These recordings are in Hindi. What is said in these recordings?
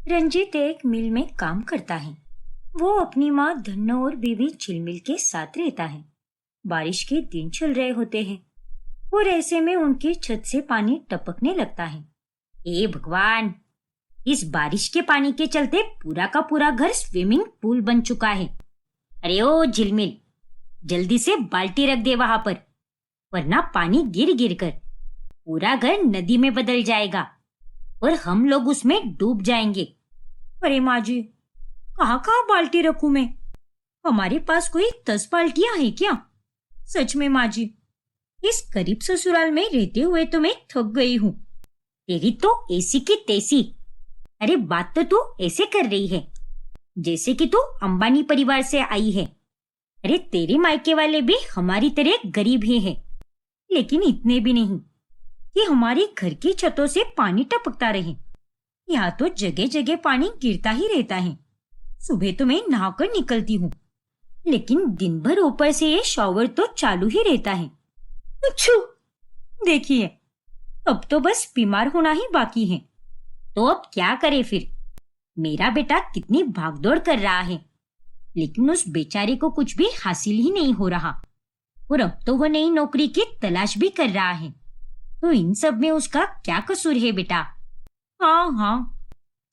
रंजीत एक मिल में काम करता है। वो अपनी माँ धन्नो और बीवी झिलमिल के साथ रहता है। बारिश के दिन चल रहे होते हैं और ऐसे में उनकी छत से पानी टपकने लगता है। हे भगवान, इस बारिश के पानी के चलते पूरा का पूरा घर स्विमिंग पूल बन चुका है। अरे ओ झिलमिल, जल्दी से बाल्टी रख दे वहां पर, वरना पानी गिर गिर कर पूरा घर नदी में बदल जाएगा और हम लोग उसमें डूब जाएंगे। अरे माँ जी, कहाँ कहाँ बाल्टी रखूं मैं? हमारे पास कोई 10 बाल्टियां हैं क्या? सच में माँ जी, इस गरीब ससुराल में रहते हुए तो मैं थक गई हूँ। तेरी तो ऐसी की तैसी। अरे बात तो तू ऐसे कर रही है जैसे कि तू अंबानी परिवार से आई है। अरे तेरे मायके वाले भी हमारी तरह गरीब ही हैं, लेकिन इतने भी नहीं कि हमारी घर की छतों से पानी टपकता रहे। यहाँ तो जगह जगह पानी गिरता ही रहता है। सुबह तो मैं नहाकर निकलती हूँ, लेकिन दिन भर ऊपर से ये शॉवर तो चालू ही रहता है। अच्छू, देखिए, अब तो बस बीमार होना ही बाकी है। तो अब क्या करे फिर? मेरा बेटा कितनी भागदौड़ कर रहा है, लेकिन उस बेचारे को कुछ भी हासिल ही नहीं हो रहा। और अब तो वो नई नौकरी की तलाश भी कर रहा है। तो इन सब में उसका क्या कसूर है बेटा? हाँ हाँ,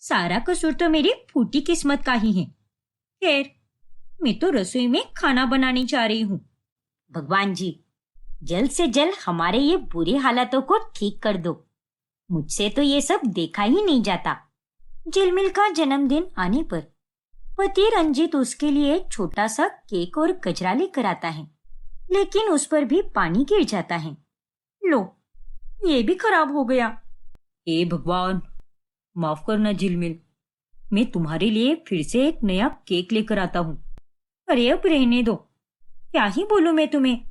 सारा कसूर तो मेरी फूटी किस्मत का ही है। खैर, मैं तो रसोई में खाना बनाने जा रही हूँ। भगवान जी, जल्द से जल्द हमारे ये बुरे हालातों को ठीक कर दो। मुझसे तो ये सब देखा ही नहीं जाता। झिलमिल का जन्मदिन आने पर पति रंजीत उसके लिए छोटा सा केक और गजरा लेकर आता है, लेकिन उस पर भी पानी गिर जाता है। लो, ये भी खराब हो गया। हे भगवान, माफ करना झिलमिल, मैं तुम्हारे लिए फिर से एक नया केक लेकर आता हूँ। अरे अब रहने दो, क्या ही बोलूं मैं तुम्हें।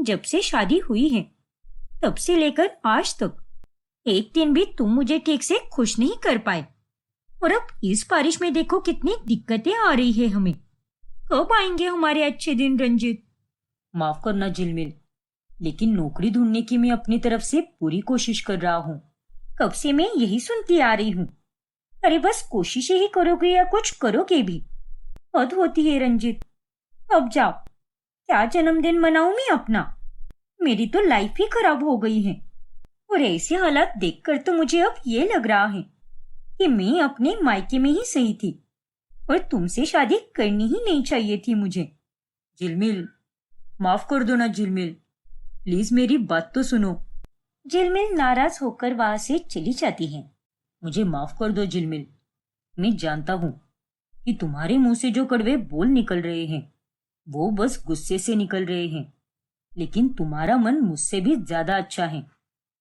जब से शादी हुई है तब से लेकर आज तक एक दिन भी तुम मुझे ठीक से खुश नहीं कर पाए। और अब इस बारिश में देखो कितनी दिक्कतें आ रही है हमें। कब आएंगे हमारे अच्छे दिन रंजीत? माफ करना झिलमिल, लेकिन नौकरी ढूंढने की मैं अपनी तरफ से पूरी कोशिश कर रहा हूँ। कब से मैं यही सुनती आ रही हूँ। अरे बस कोशिशें ही करोगे या कुछ करोगे भी? हद होती है रंजीत। अब जाओ, क्या जन्मदिन मनाऊं मैं अपना? मेरी तो लाइफ ही खराब हो गई है। और ऐसे हालात देखकर तो मुझे अब ये लग रहा है कि मैं अपने मायके में ही सही थी और तुमसे शादी करनी ही नहीं चाहिए थी मुझे। झिलमिल, माफ कर दो ना झिलमिल, प्लीज मेरी बात तो सुनो। झिलमिल नाराज होकर वहां से चली जाती है। मुझे माफ कर दो झिलमिल, मैं जानता हूँ कि तुम्हारे मुंह से जो कड़वे बोल निकल रहे हैं वो बस गुस्से से निकल रहे हैं, लेकिन तुम्हारा मन मुझसे भी ज्यादा अच्छा है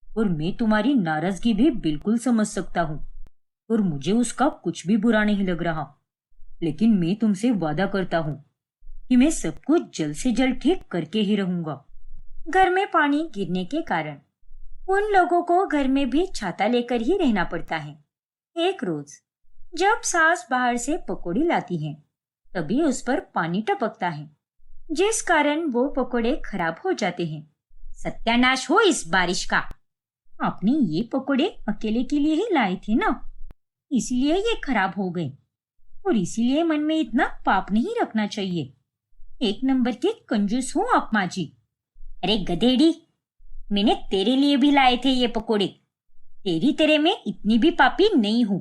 और मैं तुम्हारी नाराजगी भी बिल्कुल समझ सकता हूँ और मुझे उसका कुछ भी बुरा नहीं लग रहा। लेकिन मैं तुमसे वादा करता हूँ कि मैं सब कुछ जल्द से जल्द ठीक करके ही रहूंगा। घर में पानी गिरने के कारण उन लोगों को घर में भी छाता लेकर ही रहना पड़ता है। एक रोज जब सास बाहर से पकौड़ी लाती है, तभी उस पर पानी टपकता है, जिस कारण वो पकोड़े खराब हो जाते हैं। सत्यानाश हो इस बारिश का! आपने ये पकोड़े अकेले के लिए ही लाए थे ना, इसीलिए ये खराब हो गए। और इसीलिए मन में इतना पाप नहीं रखना चाहिए। एक नंबर के कंजूस हो आप माँ जी। अरे गधेड़ी, मैंने तेरे लिए भी लाए थे ये पकोड़े। तेरी तरह मैं इतनी भी पापी नहीं हूँ।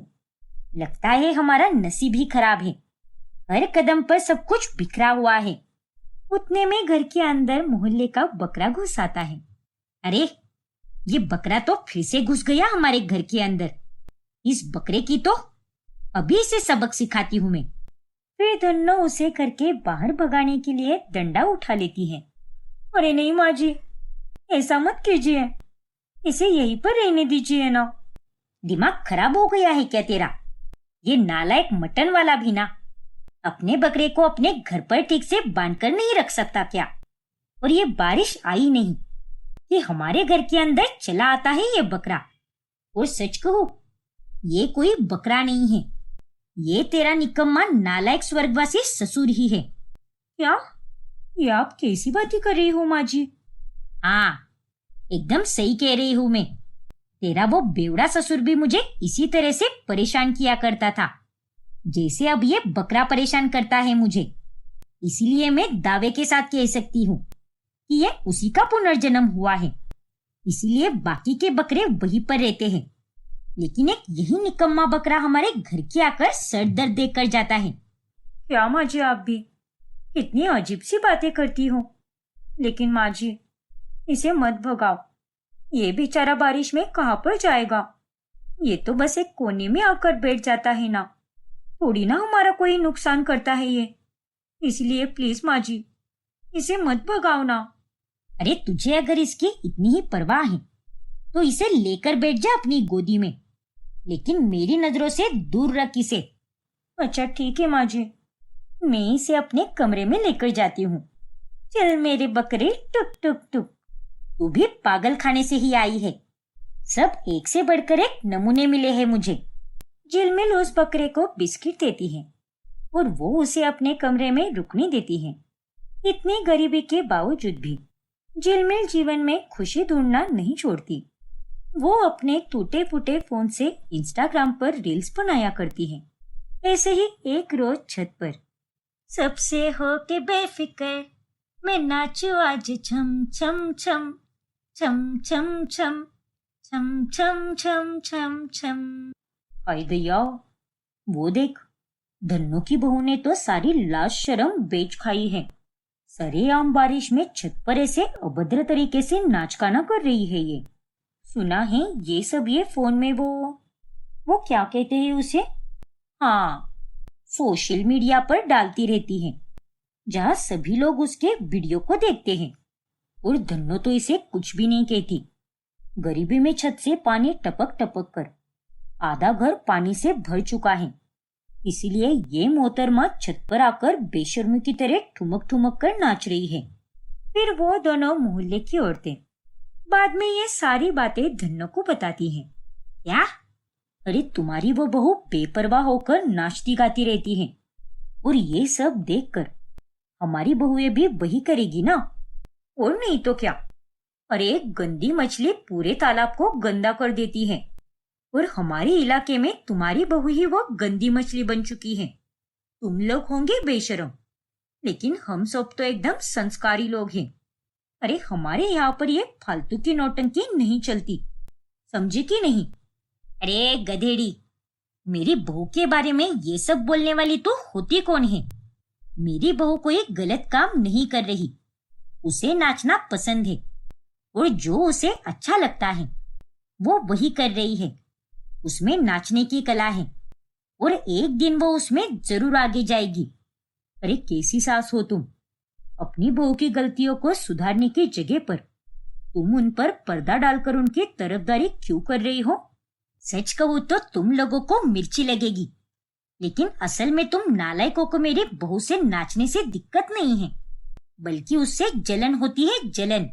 लगता है हमारा नसीब ही खराब है। हर कदम पर सब कुछ बिखरा हुआ है। उतने में घर के अंदर मोहल्ले का बकरा घुस आता है। अरे, ये बकरा तो फिर से घुस गया हमारे घर के अंदर। इस बकरे की तो अभी से सबक सिखाती हूँ मैं। फिर दोनों उसे करके बाहर भगाने के लिए डंडा उठा लेती है। अरे नहीं माँ जी, ऐसा मत कीजिए, इसे यहीं पर रहने दीजिए ना। दिमाग खराब हो गया है क्या तेरा? ये नालायक मटन वाला भी ना अपने बकरे को अपने घर पर ठीक से बांधकर नहीं रख सकता क्या? और ये बारिश आई नहीं कि हमारे घर के अंदर चला आता है ये बकरा। और सच कहूं, ये कोई बकरा नहीं है, ये तेरा निकम्मा नालायक स्वर्गवासी ससुर ही है। क्या? ये आप कैसी बातें कर रही हो माँ जी? हाँ, एकदम सही कह रही हूं मैं। तेरा वो बेवड़ा ससुर भी मुझे इसी तरह से परेशान किया करता था, जैसे अब ये बकरा परेशान करता है मुझे। इसीलिए मैं दावे के साथ कह सकती हूँ कि ये उसी का पुनर्जन्म हुआ है। इसीलिए बाकी के बकरे वहीं पर रहते हैं, लेकिन एक यही निकम्मा बकरा हमारे घर के आकर सर दर्द देकर जाता है। क्या माँ जी, आप भी कितनी अजीब सी बातें करती हो। लेकिन माँ जी, इसे मत भगाओ। ये बेचारा बारिश में कहाँ पर जाएगा? ये तो बस एक कोने में आकर बैठ जाता है ना, थोड़ी ना हमारा कोई नुकसान करता है ये। इसलिए प्लीज माँ जी, इसे मत भगाओ ना। अरे तुझे अगर इसकी इतनी ही परवाह है तो इसे लेकर बैठ जा अपनी गोदी में, लेकिन मेरी नजरों से दूर रख इसे। अच्छा ठीक है माँ जी, मैं इसे अपने कमरे में लेकर जाती हूँ। चल मेरे बकरे, टुक टुक टुक। तू भी पागल खाने से ही आई है। सब एक से बढ़कर एक नमूने मिले हैं मुझे। झिलमिल उस बकरे को बिस्किट देती है और वो उसे अपने कमरे में रुकने देती है। इतनी गरीबी के बावजूद भी झिलमिल जीवन में खुशी ढूंढना नहीं छोड़ती। वो अपने टूटे फूटे फोन से इंस्टाग्राम पर रील्स बनाया करती है। ऐसे ही एक रोज छत पर सबसे हो के बेफिक्र मैं नाचू आज छम छम छम छम छम छम छम छम छम छम छम। हाय दया, वो देख, धन्नो की बहू ने तो सारी लाज शर्म बेच खाई है। सरेआम बारिश में छत पर ऐसे अभद्र तरीके से नाच गाना कर रही है ये। सुना है ये सब ये फोन में वो क्या कहते हैं उसे, हाँ, सोशल मीडिया पर डालती रहती है, जहाँ सभी लोग उसके वीडियो को देखते हैं। और धन्नो तो इसे कुछ भी नहीं कहती। गरीबी में छत से पानी टपक टपक कर आधा घर पानी से भर चुका है। इसीलिए ये मोहतरमा छत पर आकर बेशर्मी की तरह ठुमक ठुमक कर नाच रही है। फिर वो दोनों मोहल्ले की औरतें बाद में ये सारी बातें धन्नो को बताती हैं। क्या? अरे तुम्हारी वो बहू बेपरवाह होकर नाचती गाती रहती है, और ये सब देखकर हमारी बहुएं भी वही करेगी ना, और नहीं तो क्या। अरे एक गंदी मछली पूरे तालाब को गंदा कर देती है, और हमारे इलाके में तुम्हारी बहू ही वो गंदी मछली बन चुकी है। तुम लोग होंगे बेशरम, लेकिन हम सब तो एकदम संस्कारी लोग हैं। अरे हमारे यहाँ पर ये फालतू की नौटंकी नहीं चलती, समझे कि नहीं? अरे गधेड़ी, मेरी बहू के बारे में ये सब बोलने वाली तो होती कौन है? मेरी बहू कोई गलत काम नहीं कर रही। उसे नाचना पसंद है, और जो उसे अच्छा लगता है वो वही कर रही है। उसमें नाचने की कला है, और एक दिन वो उसमें जरूर आगे जाएगी। अरे कैसी सास हो तुम? अपनी बहू की गलतियों को सुधारने की जगह पर तुम उन पर पर्दा डालकर उनकी तरफदारी क्यों कर रही हो? सच कहूं तो तुम लोगों को मिर्ची लगेगी, लेकिन असल में तुम नालायकों को मेरी बहू से नाचने से दिक्कत नहीं है, बल्कि उससे जलन होती है, जलन।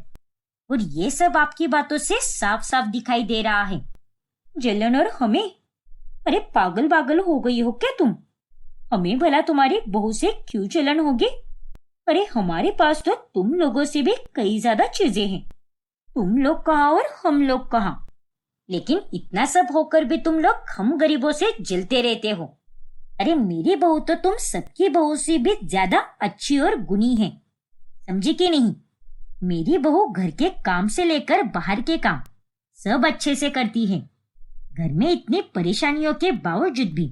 और ये सब आपकी बातों से साफ साफ दिखाई दे रहा है। जलन और हमें? अरे पागल पागल हो गई हो क्या तुम? हमें भला तुम्हारी बहू से क्यों जलन होगी? अरे हमारे पास तो तुम लोगों से भी कई ज्यादा चीजें हैं। तुम लोग कहाँ और हम लोग कहाँ, लेकिन इतना सब होकर भी तुम लोग हम गरीबों से जलते रहते हो। अरे मेरी बहू तो तुम सबकी बहू से भी ज्यादा अच्छी और गुणी है, समझी कि नहीं? मेरी बहू घर के काम से लेकर बाहर के काम सब अच्छे से करती है। घर में इतनी परेशानियों के बावजूद भी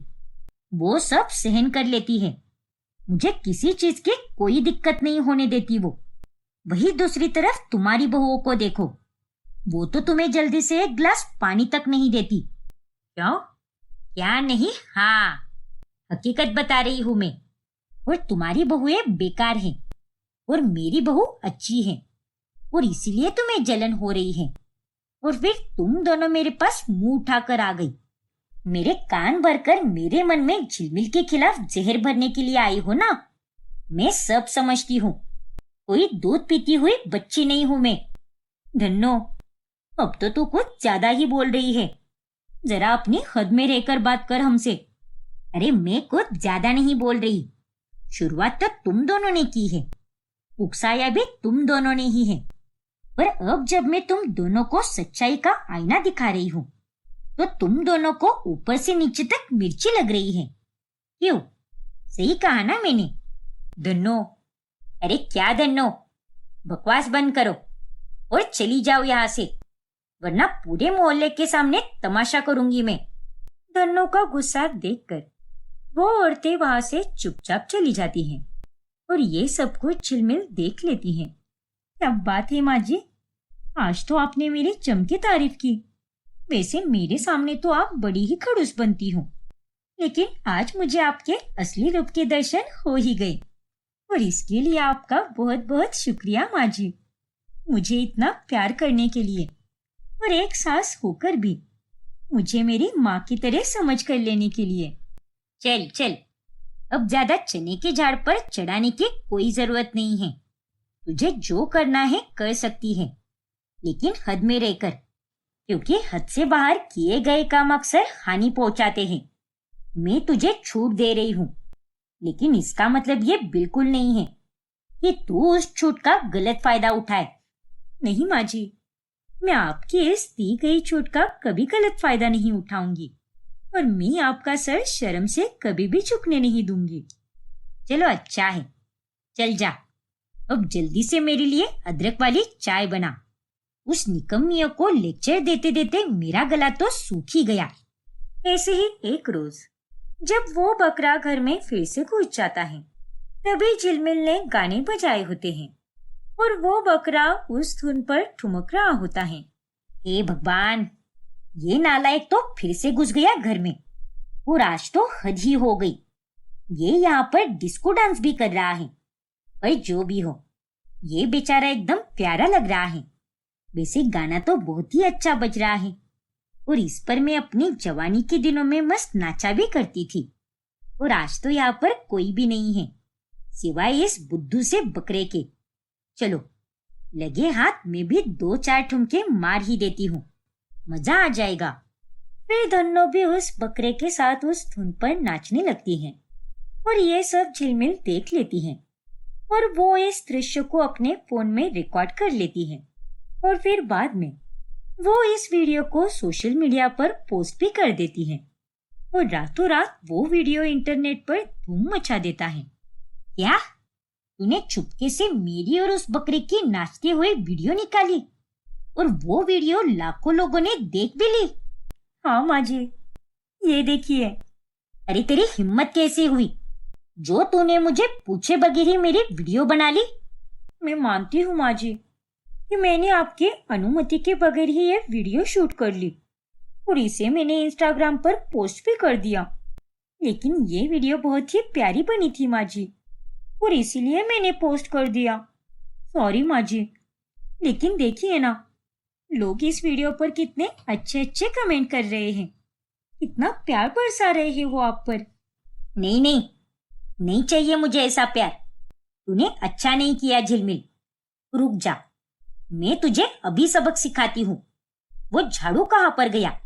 वो सब सहन कर लेती है। मुझे किसी चीज की कोई दिक्कत नहीं होने देती वो। वही दूसरी तरफ तुम्हारी बहुओं को देखो, वो तो तुम्हें जल्दी से एक गिलास पानी तक नहीं देती। क्यों? क्या नहीं? हाँ, हकीकत बता रही हूं मैं। और तुम्हारी बहुएं बेकार हैं, और मेरी बहू अच्छी है, और इसीलिए तुम्हें जलन हो रही है। और फिर तुम दोनों मेरे पास मुंह उठाकर आ गई, मेरे कान भरकर मेरे मन में झिलमिल के खिलाफ जहर भरने के लिए आई हो ना। मैं सब समझती हूँ, कोई दूध पीती हुई बच्ची नहीं हूं मैं। धन्नो, अब तो तू कुछ ज्यादा ही बोल रही है। जरा अपनी हद में रहकर बात कर हमसे। अरे मैं कुछ ज्यादा नहीं बोल रही, शुरुआत तो तुम दोनों ने की है, उकसाया भी तुम दोनों ने ही है। पर अब जब मैं तुम दोनों को सच्चाई का आईना दिखा रही हूँ, तो तुम दोनों को ऊपर से नीचे तक मिर्ची लग रही है। क्यों? सही कहा ना मैंने? धन्नो। अरे क्या धन्नो? बकवास बंद करो और चली जाओ यहाँ से, वरना पूरे मोहल्ले के सामने तमाशा करूंगी मैं। धन्नो का गुस्सा देखकर वो औरतें वहां से चुपचाप चली जाती हैं और ये सब कुछ झिलमिल देख लेती हैं। क्या बात है माँ जी, आज तो आपने मेरी जम के तारीफ की। वैसे मेरे सामने तो आप बड़ी ही खड़ूस बनती हो, लेकिन आज मुझे आपके असली रूप के दर्शन हो ही गए और इसके लिए आपका बहुत बहुत शुक्रिया माँ जी, मुझे इतना प्यार करने के लिए और एक सास होकर भी मुझे मेरी माँ की तरह समझ कर लेने के लिए। चल चल, अब ज्यादा चने के झाड़ पर चढ़ाने की कोई जरूरत नहीं है। तुझे जो करना है कर सकती है, लेकिन हद में रहकर, क्योंकि हद से बाहर किए गए काम अक्सर हानि पहुंचाते हैं। मैं तुझे छूट दे रही हूँ, लेकिन इसका मतलब ये बिल्कुल नहीं है कि तू उस छूट का गलत फायदा उठाए। नहीं माँ जी, मैं आपकी इस दी गई छूट का कभी गलत फायदा नहीं उठाऊंगी और मैं आपका सर शर्म से कभी भी झुकने नहीं दूंगी। चलो अच्छा है, चल जा, अब जल्दी से मेरे लिए अदरक वाली चाय बना। उस निकम्मियों को लेक्चर देते देते मेरा गला तो सूख ही गया। ऐसे ही एक रोज जब वो बकरा घर में फिर से घुस जाता है, तभी झिलमिल ने गाने बजाए होते हैं और वो बकरा उस धुन पर ठुमक रहा होता है। हे भगवान, ये नालायक तो फिर से घुस गया घर में और आज तो हद ही हो गई। ये यहाँ पर डिस्को डांस भी कर रहा है। पर जो भी हो, ये बेचारा एकदम प्यारा लग रहा है। वैसे गाना तो बहुत ही अच्छा बज रहा है और इस पर मैं अपनी जवानी के दिनों में मस्त नाचा भी करती थी। और आज तो यहाँ पर कोई भी नहीं है सिवाय इस बुद्धू से बकरे के। चलो लगे हाथ में भी 2-4 ठुमके मार ही देती हूँ, मजा आ जाएगा। फिर धन्नो भी उस बकरे के साथ उस धुन पर नाचने लगती है और ये सब झिलमिल देख लेती है और वो इस दृश्य को अपने फोन में रिकॉर्ड कर लेती है और फिर बाद में वो इस वीडियो को सोशल मीडिया पर पोस्ट भी कर देती है और रातों रात वो वीडियो इंटरनेट पर धूम मचा देता है। क्या तूने चुपके से मेरी और उस बकरे की नाचते हुए वीडियो निकाली और वो वीडियो लाखों लोगों ने देख भी ली? हाँ माँ जी, ये देखिए। अरे तेरी हिम्मत कैसे हुई जो तूने मुझे पूछे बगैर ही मेरी वीडियो बना ली? मैं मानती हूँ माँ जी कि मैंने आपके अनुमति के बगैर ही ये वीडियो शूट कर ली और इसे मैंने इंस्टाग्राम पर पोस्ट भी कर दिया, लेकिन ये वीडियो बहुत ही प्यारी बनी थी माँ जी और इसीलिए मैंने पोस्ट कर दिया। सॉरी माँ जी, लेकिन देखिए ना, लोग इस वीडियो पर कितने अच्छे अच्छे कमेंट कर रहे हैं, कितना प्यार बरसा रहे हैं वो आप पर। नहीं नहीं, नहीं चाहिए मुझे ऐसा प्यार। तूने अच्छा नहीं किया झिलमिल। रुक जा, मैं तुझे अभी सबक सिखाती हूँ। वो झाड़ू कहाँ पर गया?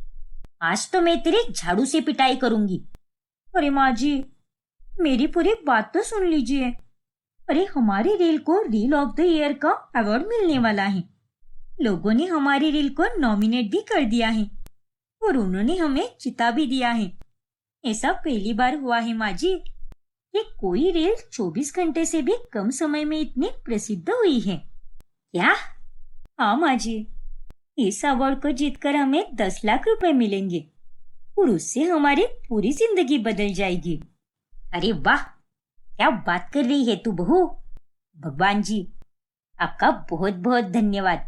आज तो मैं तेरे झाड़ू से पिटाई करूंगी। अरे माँ जी, मेरी पूरी बात तो सुन लीजिए। अरे हमारी रील को रील ऑफ द ईयर का अवार्ड मिलने वाला है। लोगों ने हमारी रील को नॉमिनेट भी कर दिया है और उन्होंने हमें चिता भी दिया है। ऐसा पहली बार हुआ है माँ जी कि कोई रील 24 घंटे से भी कम समय में इतनी प्रसिद्ध हुई है। क्या? हाँ माँ जी, इस अवार्ड को जीतकर हमें 10 लाख रुपए मिलेंगे और उससे हमारी पूरी जिंदगी बदल जाएगी। अरे वाह, क्या बात कर रही है तू बहू। भगवान जी, आपका बहुत बहुत धन्यवाद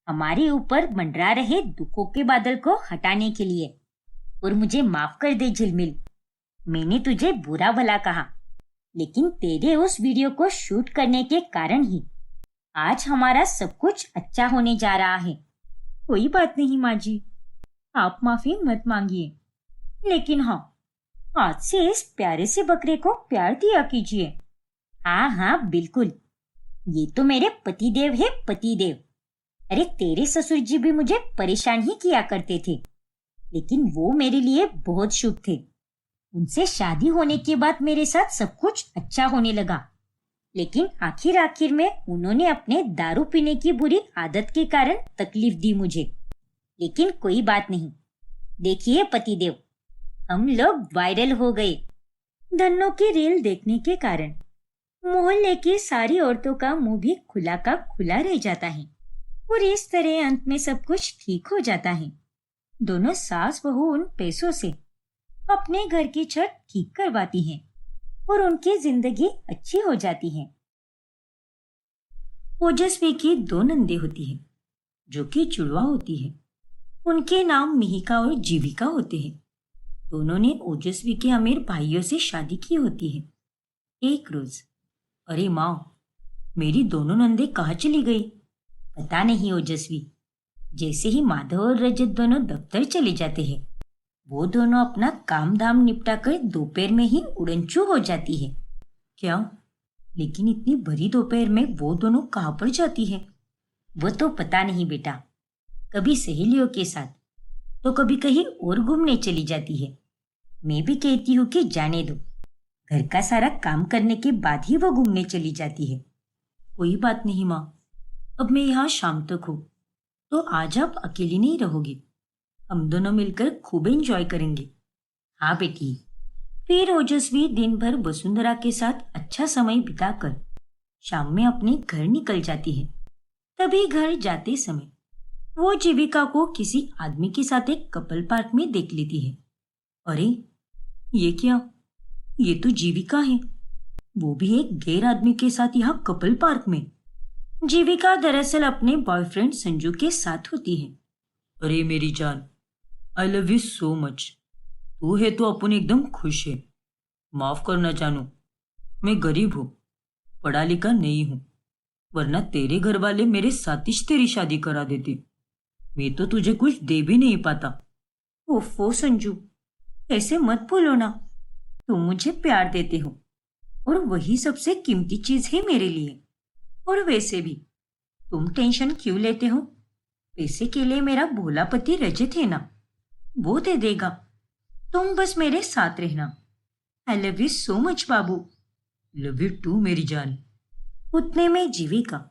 हमारे ऊपर मंडरा रहे दुखों के बादल को हटाने के लिए। और मुझे माफ कर दे झिलमिल, मैंने तुझे बुरा भला कहा, लेकिन तेरे उस वीडियो को शूट करने के कारण ही आज हमारा सब कुछ अच्छा होने जा रहा है। कोई बात नहीं माँ जी, आप माफी मत मांगिए, लेकिन हाँ, आज से इस प्यारे से बकरे को प्यार दिया कीजिए। हाँ हाँ बिल्कुल, ये तो मेरे पतिदेव है, पतिदेव। अरे तेरे ससुर जी भी मुझे परेशान ही किया करते थे, लेकिन वो मेरे लिए बहुत शुभ थे। उनसे शादी होने के बाद मेरे साथ सब कुछ अच्छा होने लगा, लेकिन आखिर आखिर में उन्होंने अपने दारू पीने की बुरी आदत के कारण तकलीफ दी मुझे। लेकिन कोई बात नहीं। देखिए पतिदेव, हम लोग वायरल हो गए। धन्नो की रील देखने के कारण मोहल्ले की सारी औरतों का मुंह भी खुला का खुला रह जाता है और इस तरह अंत में सब कुछ ठीक हो जाता है। दोनों सास बहू उन पैसों से अपने घर की छत ठीक करवाती हैं और उनकी जिंदगी अच्छी हो जाती है। ओजस्वी की 2 नंदे होती है जो कि जुड़वा होती है। उनके नाम मिहिका और जीविका होते हैं। दोनों ने ओजस्वी के अमीर भाइयों से शादी की होती है। एक रोज, अरे माँ, मेरी दोनों नंदे कहाँ चली गई? पता नहीं ओजस्वी। जैसे ही माधव और रजत दोनों दफ्तर चले जाते हैं, वो दोनों अपना काम धाम निपटा कर दोपहर में ही उड़नचू हो जाती है। क्या? लेकिन इतनी भरी दोपहर में वो दोनों कहाँ पर जाती है? वो तो पता नहीं बेटा। कभी सहेलियों के साथ तो कभी कहीं और घूमने चली जाती है। मैं भी कहती हूँ कि जाने दो, घर का सारा काम करने के बाद ही वो घूमने चली जाती है। कोई बात नहीं माँ, अब मैं यहाँ शाम तक हूँ, तो आज आप अकेली नहीं रहोगी। हम दोनों मिलकर खूब एंजॉय करेंगे। हाँ बेटी। फिर ओजस्वी दिन भर वसुंधरा के साथ अच्छा समय बिताकर शाम में अपने घर निकल जाती है। तभी घर जाते समय वो जीविका को किसी आदमी के साथ एक कपल पार्क में देख लेती है। अरे ये क्या? ये तो जीविका है, वो भी एक गैर आदमी के साथ यहाँ कपल पार्क में। जीविका दरअसल अपने बॉयफ्रेंड संजू के साथ होती है। अरे मेरी जान, आई लव यू सो मच। तू है तो अपन एकदम खुश है। माफ करना जानू, मैं गरीब हूँ, पढ़ा लिखा नहीं हूँ, वरना तेरे घर वाले मेरे साथ ही तेरी शादी करा देते। मैं तो तुझे कुछ दे भी नहीं पाता। ओफो संजू, ऐसे मत बोलो ना। तुम मुझे प्यार देते हो और वही सबसे कीमती चीज है मेरे लिए। और वैसे भी तुम टेंशन क्यों लेते हो? पैसे के लिए मेरा भोला पति रजत है ना, वो दे देगा। तुम बस मेरे साथ रहना। I love you so much बाबू। लव यू टू मेरी जान। उतने में जीविका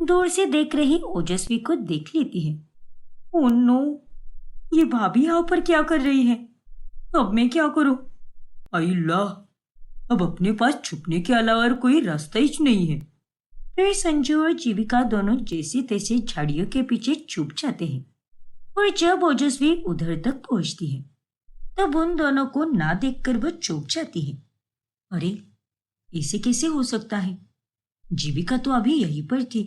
दूर से देख रही ओजस्वी को देख लेती है। ओह नो, ये भाभी यहाँ पर क्या कर रही है? अब मैं क्या करूं? अल्लाह, अब अपने पास छुपने के अलावा और कोई रास्ता ही नहीं है। फिर संजू और जीविका दोनों जैसे तैसे झाड़ियों के पीछे छुप जाते हैं और जब ओजस्वी उधर तक पहुंचती है तब उन दोनों को ना देखकर वह चौंक जाती है। अरे ऐसे कैसे हो सकता है? जीविका तो अभी यहीं पर थी,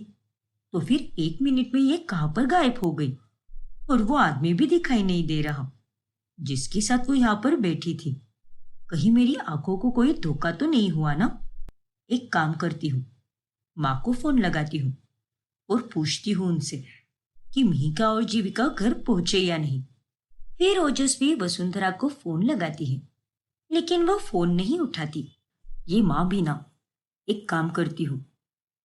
तो फिर 1 मिनट में ये कहां पर गायब हो गई? और वो आदमी भी दिखाई नहीं दे रहा जिसके साथ वो यहाँ पर बैठी थी। कहीं मेरी आंखों को कोई धोखा तो नहीं हुआ ना? एक काम करती हूँ, माँ को फोन लगाती हूँ और पूछती हूँ उनसे कि मिहिका और जीविका घर पहुंचे या नहीं। फिर ओजस्वी वसुंधरा को फोन लगाती है, लेकिन वो फोन नहीं उठाती। ये माँ भी ना। एक काम करती हूँ,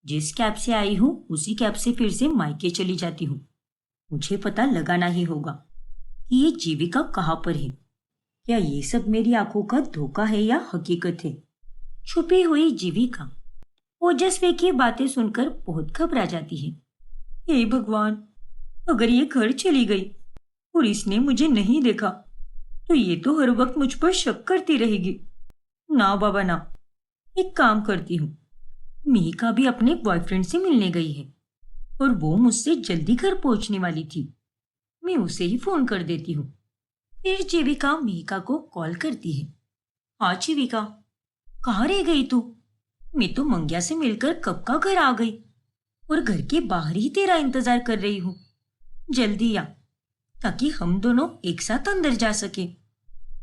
जिस कैब से आई हूँ उसी कैब से फिर से मायके चली जाती हूँ। मुझे पता लगाना ही होगा कि ये जीविका कहाँ पर है। क्या ये सब मेरी आंखों का धोखा है या हकीकत है? छुपी हुई जीविका ओजस्वी की बातें सुनकर बहुत घबरा जाती है। हे भगवान, अगर ये घर चली गई और इसने मुझे नहीं देखा तो ये तो हर वक्त मुझ पर शक करती रहेगी। ना बाबा ना। एक काम करती हूँ, मिहिका भी अपने बॉयफ्रेंड से मिलने गई है और वो मुझसे जल्दी घर पहुंचने वाली थी। मैं उसे ही फोन कर देती हूँ। फिर जीविका मिहिका को कॉल करती है। हाँ जीविका, कहाँ रह गई तू? मैं तो मंग्या से मिलकर कब का घर आ गई और घर के बाहर ही तेरा इंतजार कर रही हूँ। जल्दी आ, ताकि हम दोनों एक साथ अंदर जा सके।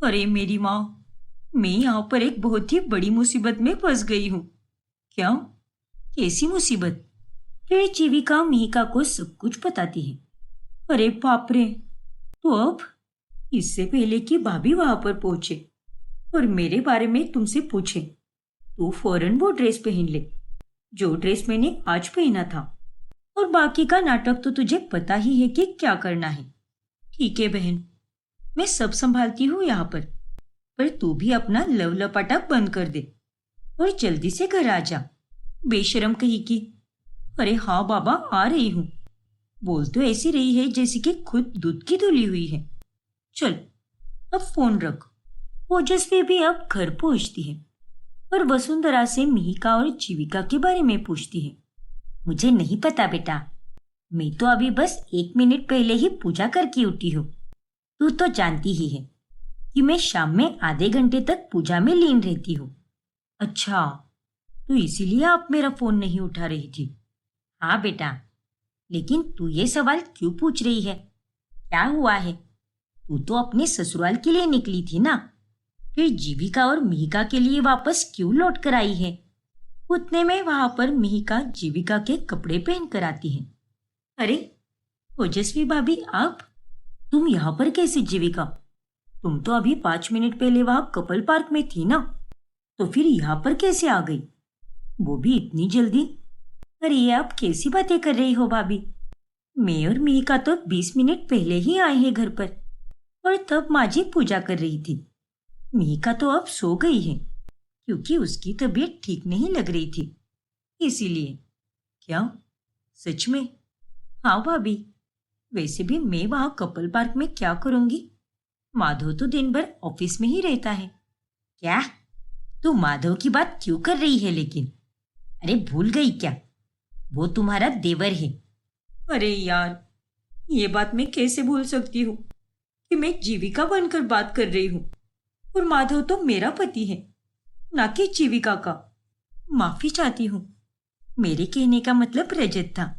अरे मेरी माँ, मैं यहाँ पर एक बहुत ही बड़ी मुसीबत में फंस गई हूँ। क्या? कैसी मुसीबत? फिर जीविका मिहिका को सब कुछ बताती है। अरे बाप रे, तो अब इससे पहले कि भाभी वहां पर पहुंचे और मेरे बारे में तुमसे पूछे, तू फौरन वो ड्रेस पहन ले जो ड्रेस मैंने आज पहना था, और बाकी का नाटक तो तुझे पता ही है कि क्या करना है। ठीक है बहन, मैं सब संभालती हूँ यहाँ पर तू भी अपना लव लपाटा बंद कर दे और जल्दी से घर आ जा। बेशरम कही की। अरे हाँ बाबा, आ रही हूँ। बोल तो ऐसी रही है जैसे कि खुद दूध की धुली हुई है। चल, अब फोन रख। ओजस्वी भी अब घर पहुंचती है और वसुंधरा से मिहिका और जीविका के बारे में पूछती है। मुझे नहीं पता बेटा, मैं तो अभी बस 1 मिनट पहले ही पूजा करके उठी हूँ। तू तो जानती ही है कि मैं शाम में आधे घंटे तक पूजा में लीन रहती हूँ। अच्छा, तो इसीलिए आप मेरा फोन नहीं उठा रही थी? हाँ बेटा, लेकिन तू ये सवाल क्यों पूछ रही है? क्या हुआ है? तू तो अपने ससुराल के लिए निकली थी ना, फिर जीविका और मिहिका के लिए वापस क्यों लौट कर आई है? उतने में वहां पर मिहिका जीविका के कपड़े पहन कर आती है। अरे ओजस्वी भाभी, आप? तुम यहाँ पर कैसे जीविका? तुम तो अभी 5 मिनट पहले वहां कपल पार्क में थी ना, तो फिर यहाँ पर कैसे आ गई, वो भी इतनी जल्दी? अरे ये आप कैसी बातें कर रही हो भाभी? मैं और मिहिका तो 20 मिनट पहले ही आए हैं घर पर, और तब माँ जी पूजा कर रही थी। मिहिका तो अब सो गई है क्योंकि उसकी तबीयत ठीक नहीं लग रही थी, इसीलिए। क्या सच में? हाँ भाभी, वैसे भी मैं वहां कपल पार्क में क्या करूंगी? माधव तो दिन भर ऑफिस में ही रहता है। क्या तू माधव की बात क्यों कर रही है लेकिन? अरे भूल गई क्या, वो तुम्हारा देवर है। अरे यार, ये बात मैं कैसे भूल सकती हूँ कि मैं जीविका बनकर बात कर रही हूँ, और माधव तो मेरा पति है, ना कि जीविका का। माफी चाहती हूँ, मेरे कहने का मतलब रजत था,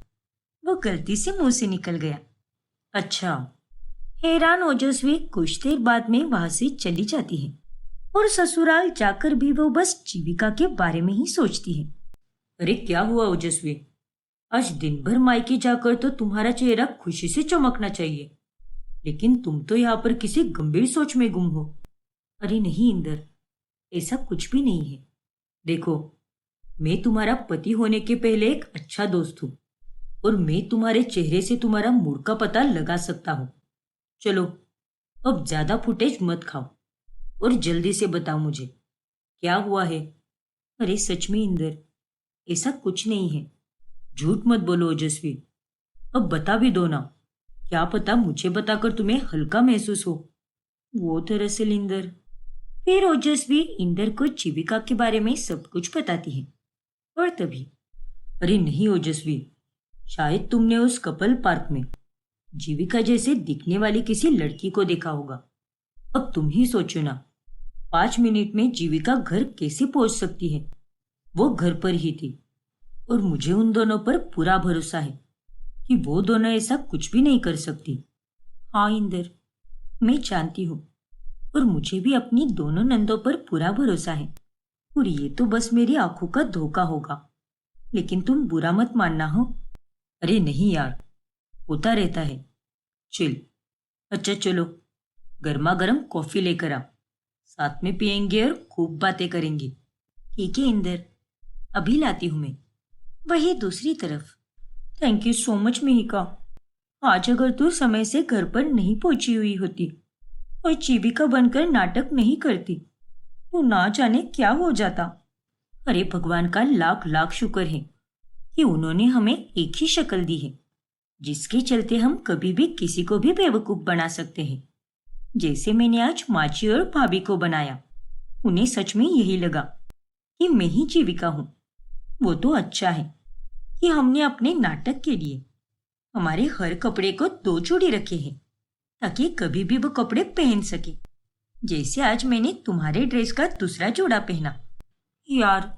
वो गलती से मुंह से निकल गया। अच्छा। हैरान ओजस्वी कुछ देर बाद में वहां से चली जाती है, और ससुराल जाकर भी वो बस जीविका के बारे में ही सोचती है। अरे क्या हुआ ओजस्वी? आज दिन भर मायके जाकर तो तुम्हारा चेहरा खुशी से चमकना चाहिए, लेकिन तुम तो यहाँ पर किसी गंभीर सोच में गुम हो। अरे नहीं इंदर, ऐसा कुछ भी नहीं है। देखो, मैं तुम्हारा पति होने के पहले एक अच्छा दोस्त हूँ, और मैं तुम्हारे चेहरे से तुम्हारा मूड का पता लगा सकता हूँ। चलो, अब ज्यादा फुटेज मत खाओ और जल्दी से बताओ मुझे क्या हुआ है। अरे सच में इंदर, ऐसा कुछ नहीं है। झूठ मत बोलो ओजस्वी, अब बता भी दो ना। क्या पता मुझे बताकर तुम्हें हल्का महसूस हो। वो दरअसल इंदर। फिर ओजस्वी इंदर को जीविका के बारे में सब कुछ बताती है, और तभी। अरे नहीं ओजस्वी, शायद तुमने उस कपल पार्क में जीविका जैसे दिखने वाली किसी लड़की को देखा होगा। अब तुम ही सोचो ना, 5 मिनट में जीविका घर कैसे पहुंच सकती है? वो घर पर ही थी, और मुझे उन दोनों पर पूरा भरोसा है कि वो दोनों ऐसा कुछ भी नहीं कर सकती। हाँ इंदर, मैं जानती हूँ, और मुझे भी अपनी दोनों नंदों पर पूरा भरोसा है, और ये तो बस मेरी आंखों का धोखा होगा, लेकिन तुम बुरा मत मानना हो। अरे नहीं यार, होता रहता है। चिल। अच्छा चलो, गर्मा गर्म कॉफी लेकर आओ, साथ में पियेंगे और खूब बातें करेंगे। ठीक है इंदर, अभी लाती हूँ मैं। वही दूसरी तरफ। Thank you so much Mihika. आज अगर तू समय से घर पर नहीं पहुंची हुई होती और जीविका बनकर नाटक नहीं करती, तो ना जाने क्या हो जाता। अरे भगवान का लाख लाख शुक्र है कि उन्होंने हमें एक ही शक्ल दी है, जिसके चलते हम कभी भी किसी को भी बेवकूफ बना सकते हैं। जैसे मैंने आज माची और भाभी को बनाया, उन्हें सच में यही लगा कि मैं ही जीविका हूँ। वो तो अच्छा है कि हमने अपने नाटक के लिए हमारे हर कपड़े को 2 जोड़ी रखे हैं, ताकि कभी भी वो कपड़े पहन सके। जैसे आज मैंने तुम्हारे ड्रेस का दूसरा जोड़ा पहना। यार,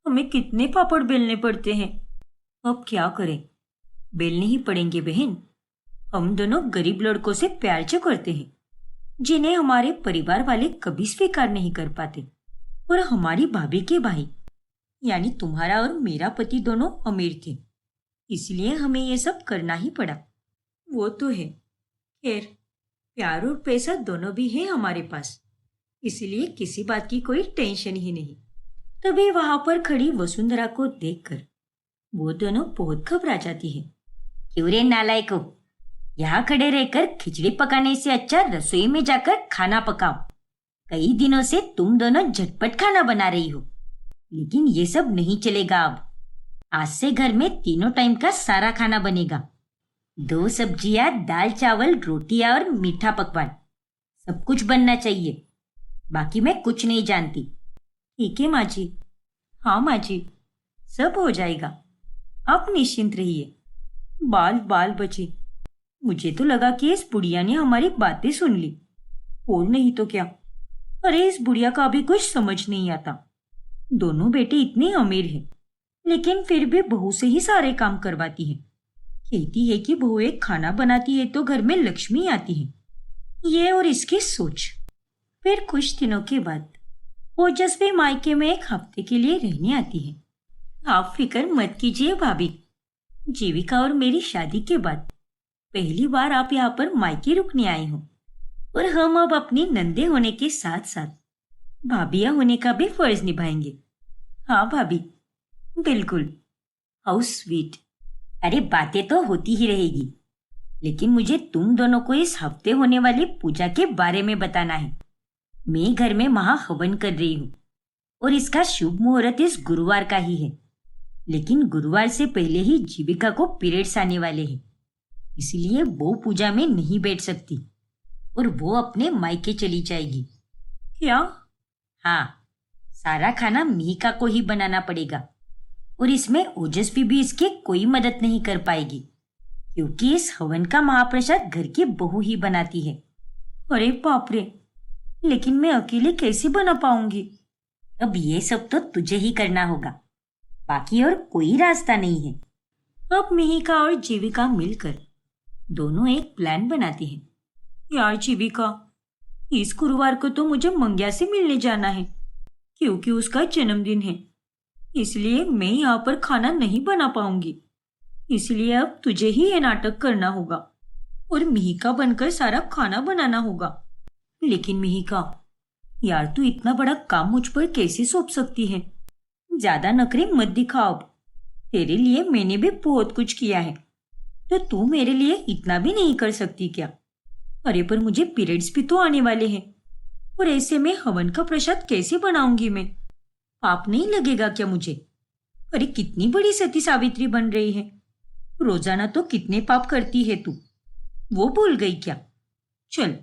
हमें कितने पापड़ बेलने पड़ते हैं। अब क्या करें, बेलने ही पड़ेंगे बहन। हम दोनों गरीब लड़कों से प्यार जो करते हैं, जिन्हें हमारे परिवार वाले कभी स्वीकार नहीं कर पाते। और हमारी भाभी के भाई यानी तुम्हारा और मेरा पति दोनों अमीर थे, इसलिए हमें ये सब करना ही पड़ा। वो तो है, खैर प्यार और पैसा दोनों भी है हमारे पास, इसलिए किसी बात की कोई टेंशन ही नहीं। तभी वहां पर खड़ी वसुंधरा को देखकर वो दोनों बहुत घबरा जाती है। क्यों रे नालायको, यहाँ खड़े रहकर खिचड़ी पकाने से अच्छा रसोई में जाकर खाना पकाओ। कई दिनों से तुम दोनों झटपट खाना बना रही हो, लेकिन ये सब नहीं चलेगा अब। आज से घर में तीनों टाइम का सारा खाना बनेगा। 2 सब्जियां, दाल चावल, रोटियां और मीठा पकवान, सब कुछ बनना चाहिए। बाकी मैं कुछ नहीं जानती। ठीक है माँ जी। हाँ माँ जी, सब हो जाएगा, आप निश्चिंत रहिए। बाल बाल बचे। मुझे तो लगा कि इस बुढ़िया ने हमारी बातें सुन ली, और नहीं तो क्या। अरे इस बुढ़िया का भी कुछ समझ नहीं आता। दोनों बेटे इतने अमीर हैं, लेकिन फिर भी बहू से ही सारे काम करवाती है। कहती है कि बहू एक खाना बनाती है तो घर में लक्ष्मी आती है। ये और इसकी सोच। फिर कुछ दिनों के बाद ओजस्वी मायके में 1 हफ्ते के लिए रहने आती है। आप फिक्र मत कीजिए भाभी, जीविका और मेरी शादी के बाद पहली बार आप यहाँ पर मायके रुकने आई हो, और हम अब अपनी नंदे होने के साथ साथ भाभियां होने का भी फर्ज निभाएंगे। हाँ भाभी, बिल्कुल। How sweet. अरे बातें तो होती ही रहेगी, लेकिन मुझे तुम दोनों को इस हफ्ते होने वाली पूजा के बारे में बताना है। मैं घर में महाहवन कर रही हूँ, और इसका शुभ मुहूर्त इस गुरुवार का ही है। लेकिन गुरुवार से पहले ही जीविका को पीरियड्स आने वाले हैं, इसलिए वो पूजा में नहीं बैठ सकती, और वो अपने मायके चली जाएगी। क्या? हाँ, सारा खाना मिहिका को ही बनाना पड़ेगा, और इसमें ओजस्वी भी इसकी कोई मदद नहीं कर पाएगी, क्योंकि इस हवन का महाप्रसाद घर की बहू ही बनाती है। अरे बाप रे, लेकिन मैं अकेले कैसे बना पाऊंगी? अब ये सब तो तुझे ही करना होगा, बाकी और कोई रास्ता नहीं है। अब मिहिका और जीविका मिलकर दोनों एक प्लान बनाती हैं। यार जीविका, इस गुरुवार को तो मुझे मंग्या से मिलने जाना है, क्योंकि उसका जन्मदिन है। इसलिए मैं यहाँ पर खाना नहीं बना पाऊंगी। इसलिए अब तुझे ही ये नाटक करना होगा, और मिहिका बनकर सारा खाना बनाना होगा। लेकिन मिहिका, यार तू इतना बड़ा काम मुझ पर कैसे सौंप सकती है? ज्यादा नखरे मत दिखाओ। तेरे लिए मैंने भी बहुत कुछ किया है, तो तू मेरे लिए इतना भी नहीं कर सकती क्या? अरे पर मुझे पीरियड्स भी तो आने वाले हैं, और ऐसे में हवन का प्रसाद कैसे बनाऊंगी मैं? पाप नहीं लगेगा क्या मुझे? अरे कितनी बड़ी सती सावित्री बन रही है, रोजाना तो कितने पाप करती है तू, वो भूल गई क्या? चल,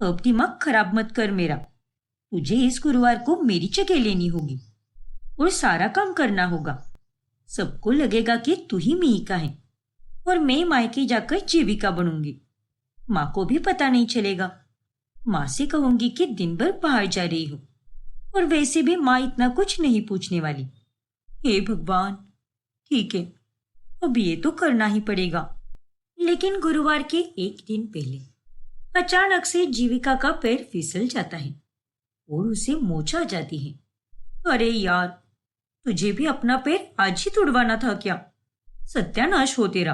अब दिमाग खराब मत कर मेरा। तुझे इस गुरुवार को मेरी जगह लेनी होगी, और सारा काम करना होगा। सबको लगेगा कि तू ही मिहिका है, और मैं मायके जाकर जीविका बनूंगी। माँ को भी पता नहीं चलेगा। माँ से कहूंगी कि दिन भर बाहर जा रही हो, और वैसे भी माँ इतना कुछ नहीं पूछने वाली। हे भगवान, ठीक है, अब ये तो करना ही पड़ेगा। लेकिन गुरुवार के एक दिन पहले अचानक से जीविका का पैर फिसल जाता है, और उसे मोच आ जाती है। अरे यार, तुझे भी अपना पैर आज ही तुड़वाना था क्या? सत्यानाश हो तेरा।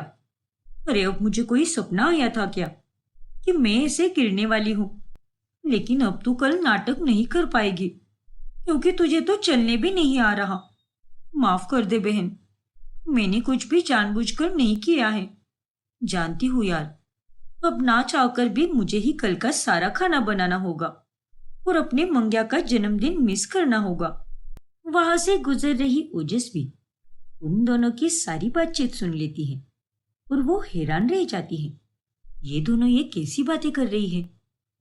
अरे अब मुझे कोई सपना आया था क्या कि मैं ऐसे गिरने वाली हूँ? लेकिन अब तू कल नाटक नहीं कर पाएगी, क्योंकि तुझे तो चलने भी नहीं आ रहा। माफ कर दे बहन, मैंने कुछ भी जानबूझकर नहीं किया है। जानती हूँ यार, अब ना चाहकर भी मुझे ही कल का सारा खाना बनाना होगा, और अपने मंग्या का जन्मदिन मिस करना होगा। वहां से गुजर रही ओजस्वी उन दोनों की सारी बातचीत सुन लेती है, और वो हैरान रह जाती है। ये दोनों ये कैसी बातें कर रही है,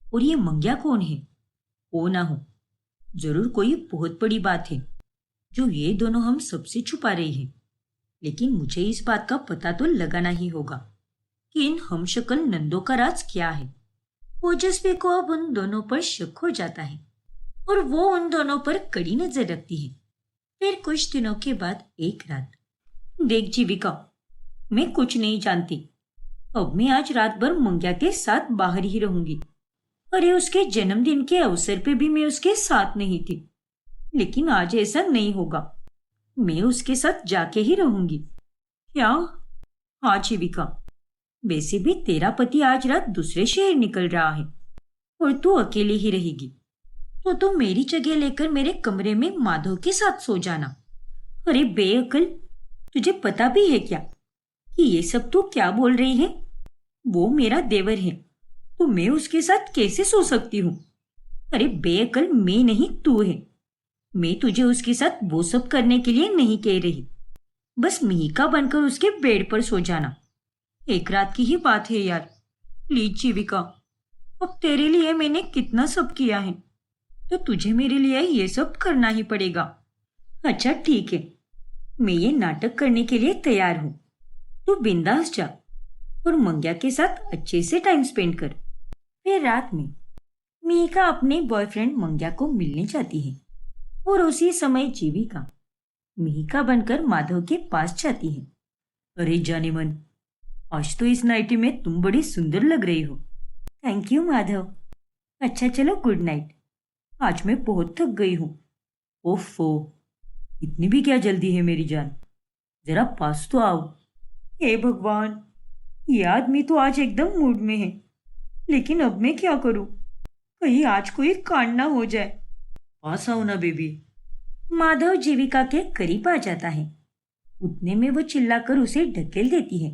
और ये मंग्या कौन है? हो ना हो, जरूर कोई बहुत बड़ी बात है जो ये दोनों हम सबसे छुपा रही है। लेकिन मुझे इस बात का पता तो लगाना ही होगा कि इन हमशक्ल नंदों का राज क्या है। ओजस्वी को अब उन दोनों पर शक हो जाता है, और वो उन दोनों पर कड़ी नजर रखती है। फिर कुछ दिनों के बाद एक रात, देख जीविका, मैं कुछ नहीं जानती। अब मैं आज रात भर मंग्या के साथ बाहर ही रहूंगी। अरे उसके जन्मदिन के अवसर पे भी मैं उसके साथ नहीं थी, लेकिन आज ऐसा नहीं होगा। मैं उसके साथ जाके ही रहूंगी। क्या? हाँ जीविका, वैसे भी तेरा पति आज रात दूसरे शहर निकल रहा है, और तू अकेली ही रहेगी, तो तू मेरी जगह लेकर मेरे कमरे में माधव के साथ सो जाना। अरे बेअक्ल, तुझे पता भी है क्या कि ये सब तू क्या बोल रही है? वो मेरा देवर है, तो मैं उसके साथ कैसे सो सकती हूँ? अरे बेअक्ल, मैं नहीं तू है। मैं तुझे उसके साथ वो सब करने के लिए नहीं कह रही। बस मिहिका बनकर उसके बेड पर सो जाना। एक रात की ही बात है यार। प्लीज जीविका, अब तेरे लिए मैंने कितना सब किया है, तो तुझे मेरे लिए ये सब करना ही पड़ेगा। अच्छा ठीक है, मैं ये नाटक करने के लिए तैयार हूँ। तू बिंदास जा और मंग्या के साथ अच्छे से टाइम स्पेंड कर। फिर रात में मिहिका अपने बॉयफ्रेंड मंग्या को मिलने जाती है और उसी समय जीविका मिहिका बनकर माधव के पास जाती है। अरे जाने मन, आज तो इस नाइटी में तुम बड़ी सुंदर लग रही हो। Thank you Madhav. अच्छा चलो गुड नाइट, आज मैं बहुत थक गई हूँ। ओफो, इतनी भी क्या जल्दी है मेरी जान, जरा पास तो आओ। हे भगवान, ये आदमी तो आज एकदम मूड में है, लेकिन अब मैं क्या करूं? कहीं आज कोई कांड ना हो जाए। पास आओ ना बेबी। माधव जीविका के करीब आ जाता है। उतने में वो चिल्लाकर उसे ढकेल देती है।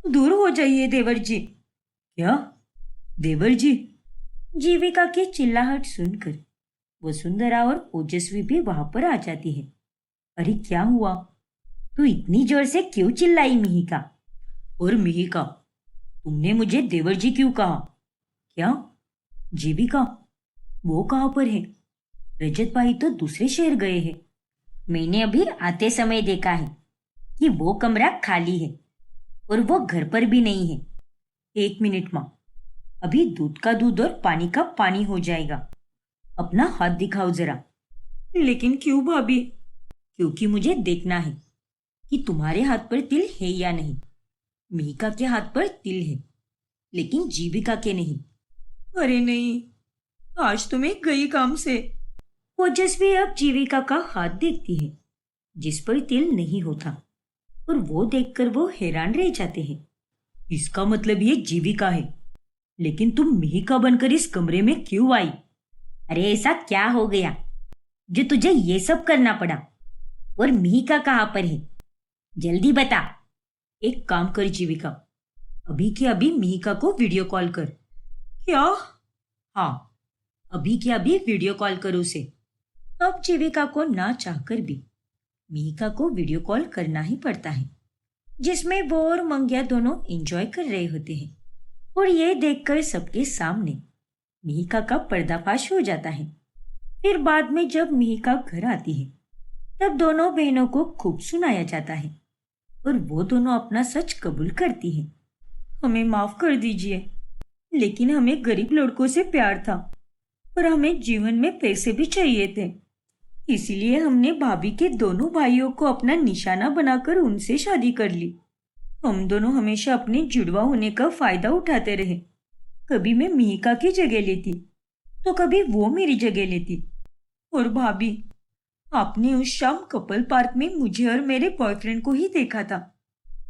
दूर हो जाइए देवर जी। क्या? देवर जी? जीविका की चिल्लाहट सुनकर वसुंधरा और ओजस्वी भी वहां पर आ जाती है। अरे क्या हुआ? तू इतनी जोर से क्यों चिल्लाई मिहिका? और मिहिका, तुमने मुझे देवर जी क्यों कहा? क्या? जीविका, वो कहाँ पर है? रजत भाई तो दूसरे शहर गए हैं। मैंने अभी आते समय देखा है कि वो कमरा खाली है और वो घर पर भी नहीं है। एक मिनट माँ, अभी दूध का दूध और पानी का पानी हो जाएगा। अपना हाथ दिखाओ जरा। लेकिन क्यों भाभी? क्योंकि मुझे देखना है कि तुम्हारे हाथ पर तिल है या नहीं। मिहिका के हाथ पर तिल है, लेकिन जीविका के नहीं। अरे नहीं, आज तो मैं गई काम से। ओजस्वी अब जीविका का हाथ देखती है जिस पर तिल नहीं होता, और वो देखकर वो हैरान रह जाते हैं। इसका मतलब ये जीविका है, लेकिन तुम मिहिका बनकर इस कमरे में क्यों आई? अरे ऐसा क्या हो गया जो तुझे ये सब करना पड़ा? और मिहिका कहाँ पर है? जल्दी बता। एक काम कर जीविका, अभी के अभी मिहिका को वीडियो कॉल कर। क्या? हाँ, अभी के अभी वीडियो कॉल कर उसे। अब जीविका को ना चाहकर भी मिहिका को वीडियो कॉल करना ही पड़ता है, जिसमें वो और मंग्या दोनों एंजॉय कर रहे होते हैं। और ये देखकर सबके सामने मिहिका का पर्दाफाश हो जाता है। फिर बाद में जब मिहिका घर आती है, तब दोनों बहनों को खूब सुनाया जाता है और वो दोनों अपना सच कबूल करती हैं। हमें माफ कर दीजिए, लेकिन हमें गरीब लड़कों से प्यार था और हमें जीवन में पैसे भी चाहिए थे। इसीलिए हमने भाभी के दोनों भाइयों को अपना निशाना बनाकर उनसे शादी कर ली। हम दोनों हमेशा अपने जुड़वा होने का फायदा उठाते रहे। कभी मैं मिहिका की जगह लेती, तो कभी वो मेरी जगह लेती। और भाभी, आपने उस शाम कपल पार्क में मुझे और मेरे बॉयफ्रेंड को ही देखा था।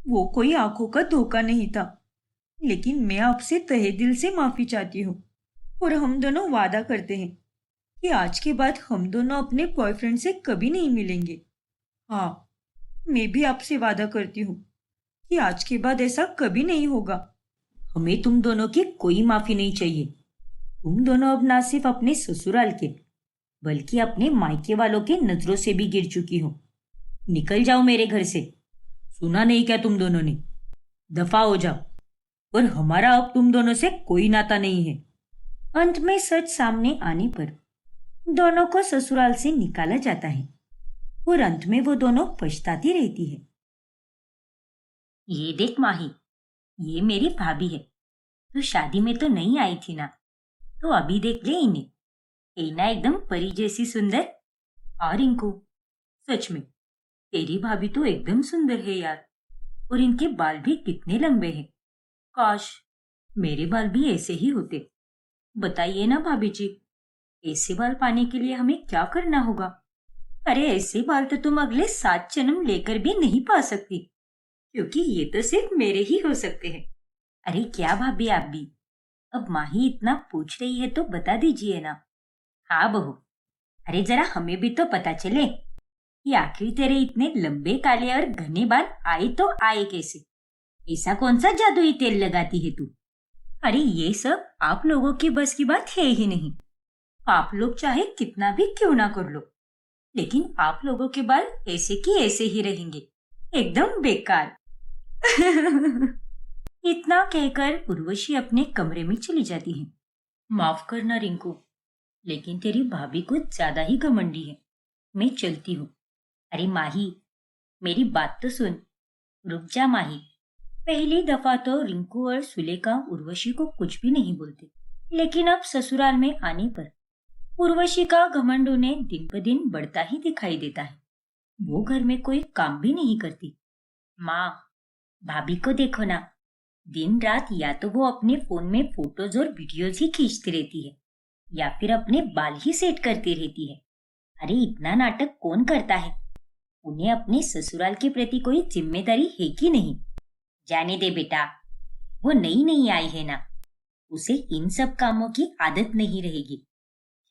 वो कोई आंखों का धोखा नहीं था। लेकिन मैं आपसे तहे दिल से माफी चाहती हूँ और हम दोनों वादा करते हैं कि आज के बाद हम दोनों अपने बॉयफ्रेंड से कभी नहीं मिलेंगे। हाँ, मैं भी आपसे वादा करती हूँ कि आज के बाद ऐसा कभी नहीं होगा। हमें तुम दोनों की कोई माफी नहीं चाहिए। तुम दोनों अब ना सिर्फ अपने ससुराल के, बल्कि अपने मायके वालों के नजरों से भी गिर चुकी हो। निकल जाओ मेरे घर से। सुना नहीं क्या तुम दोनों ने? दफा हो जाओ, और हमारा अब तुम दोनों से कोई नाता नहीं है। अंत में सच सामने आने पर दोनों को ससुराल से निकाला जाता है और अंत में वो दोनों पछताती रहती है। ये देख माही, ये मेरी भाभी है। तू शादी में तो नहीं आई थी ना, तो अभी देख ले इन्हें। ये ना एकदम परी जैसी सुंदर। और इनको, सच में तेरी भाभी तो एकदम सुंदर है यार। और इनके बाल भी कितने लंबे हैं। काश मेरे बाल भी ऐसे ही होते। बताइए ना भाभी जी, ऐसे बाल पाने के लिए हमें क्या करना होगा? अरे ऐसे बाल तो तुम अगले 7 जन्म लेकर भी नहीं पा सकती, क्योंकि ये तो सिर्फ मेरे ही हो सकते हैं। अरे क्या भाभी आप भी, अब माही इतना पूछ रही है तो बता दीजिए ना। हाँ बहू, अरे जरा हमें भी तो पता चले कि आखिर तेरे इतने लंबे काले और घने बाल आए तो आए कैसे? ऐसा कौन सा जादुई तेल लगाती है तू? अरे ये सब आप लोगों की बस की बात है ही नहीं। आप लोग चाहे कितना भी क्यों ना कर लो, लेकिन आप लोगों के बाल ऐसे की ऐसे ही रहेंगे। एकदम बेकार। इतना कहकर उर्वशी अपने कमरे में चली जाती है। माफ करना रिंकू, लेकिन तेरी भाभी कुछ ज्यादा ही घमंडी है। मैं चलती हूँ। अरे माही, मेरी बात तो सुन। रुक जा माही। पहली दफा तो रिंकू और सुलेखा उर्वशी को कुछ भी नहीं बोलते, लेकिन अब ससुराल में आने पर उर्वशी का घमंड उन्हें दिन ब दिन बढ़ता ही दिखाई देता है। वो घर में कोई काम भी नहीं करती। माँ, भाभी को देखो ना, दिन रात या तो वो अपने फोन में फोटोज और वीडियोज ही खींचती रहती है या फिर अपने बाल ही सेट करती रहती है। अरे इतना नाटक कौन करता है? उन्हें अपने ससुराल के प्रति कोई जिम्मेदारी है कि नहीं? जाने दे बेटा, वो नई नई आई है ना, उसे इन सब कामों की आदत नहीं रहेगी।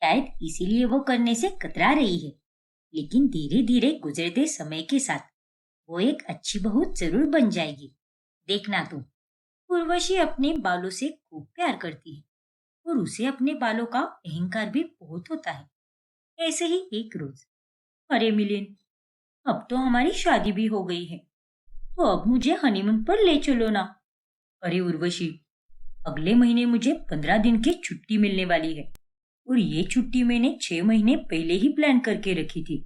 शायद इसीलिए वो करने से कतरा रही है, लेकिन धीरे धीरे गुजरते समय के साथ वो एक अच्छी बहू जरूर बन जाएगी। देखना तुम। उर्वशी अपने बालों से खूब प्यार करती है और उसे अपने बालों का अहंकार भी बहुत होता है। ऐसे ही एक रोज, अरे मिलिन, अब तो हमारी शादी भी हो गई है, तो अब मुझे हनीमून पर ले चलो ना। अरे उर्वशी, अगले महीने मुझे 15 दिन की छुट्टी मिलने वाली है और ये छुट्टी मैंने 6 महीने पहले ही प्लान करके रखी थी।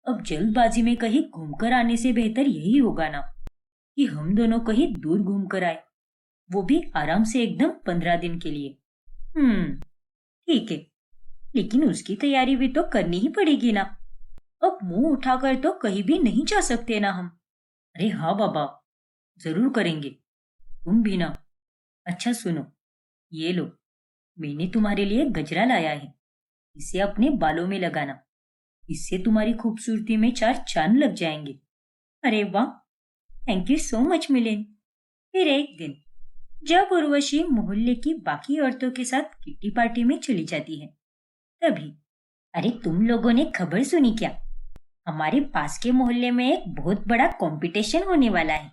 अब जल्दबाजी में कहीं घूमकर आने से बेहतर यही होगा ना कि हम दोनों कहीं दूर घूम कर आए, वो भी आराम से एकदम 15 दिन के लिए। ठीक है, लेकिन उसकी तैयारी भी तो करनी ही पड़ेगी ना। अब मुंह उठाकर तो कहीं भी नहीं जा सकते ना हम। अरे हाँ बाबा, जरूर करेंगे। तुम भी ना। अच्छा सुनो, ये लो, मैंने तुम्हारे लिए गजरा लाया है। इसे अपने बालों में लगाना, इससे तुम्हारी खूबसूरती में 4 चांद लग जाएंगे। अरे वाह, थैंक यू सो मच मिलिन। फिर एक दिन जब उर्वशी मोहल्ले की बाकी औरतों के साथ किट्टी पार्टी में चली जाती है, तभी अरे तुम लोगों ने खबर सुनी क्या? हमारे पास के मोहल्ले में एक बहुत बड़ा कंपटीशन होने वाला है।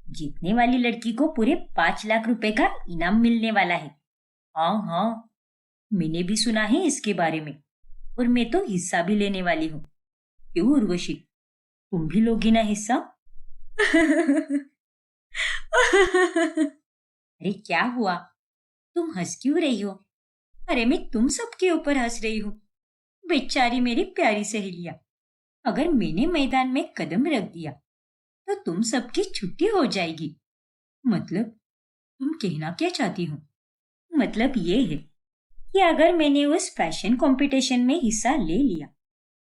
जीतने वाली लड़की को पूरे 5 लाख रुपए का इनाम मिलने वाला है। हाँ हाँ, मैंने भी सुना है इसके बारे में और मैं तो हिस्सा भी लेने वाली हूँ। क्यों उर्वशी, तुम भी लोगी ना हिस्सा? अरे क्या हुआ, तुम हंस क्यों रही हो? अरे मैं तुम सबके ऊपर हंस रही हूँ। बेचारी मेरी प्यारी सहेलियां, अगर मैंने मैदान में कदम रख दिया तो तुम सबकी छुट्टी हो जाएगी। मतलब तुम कहना क्या चाहती हो? मतलब ये है कि अगर मैंने उस फैशन कंपटीशन में हिस्सा ले लिया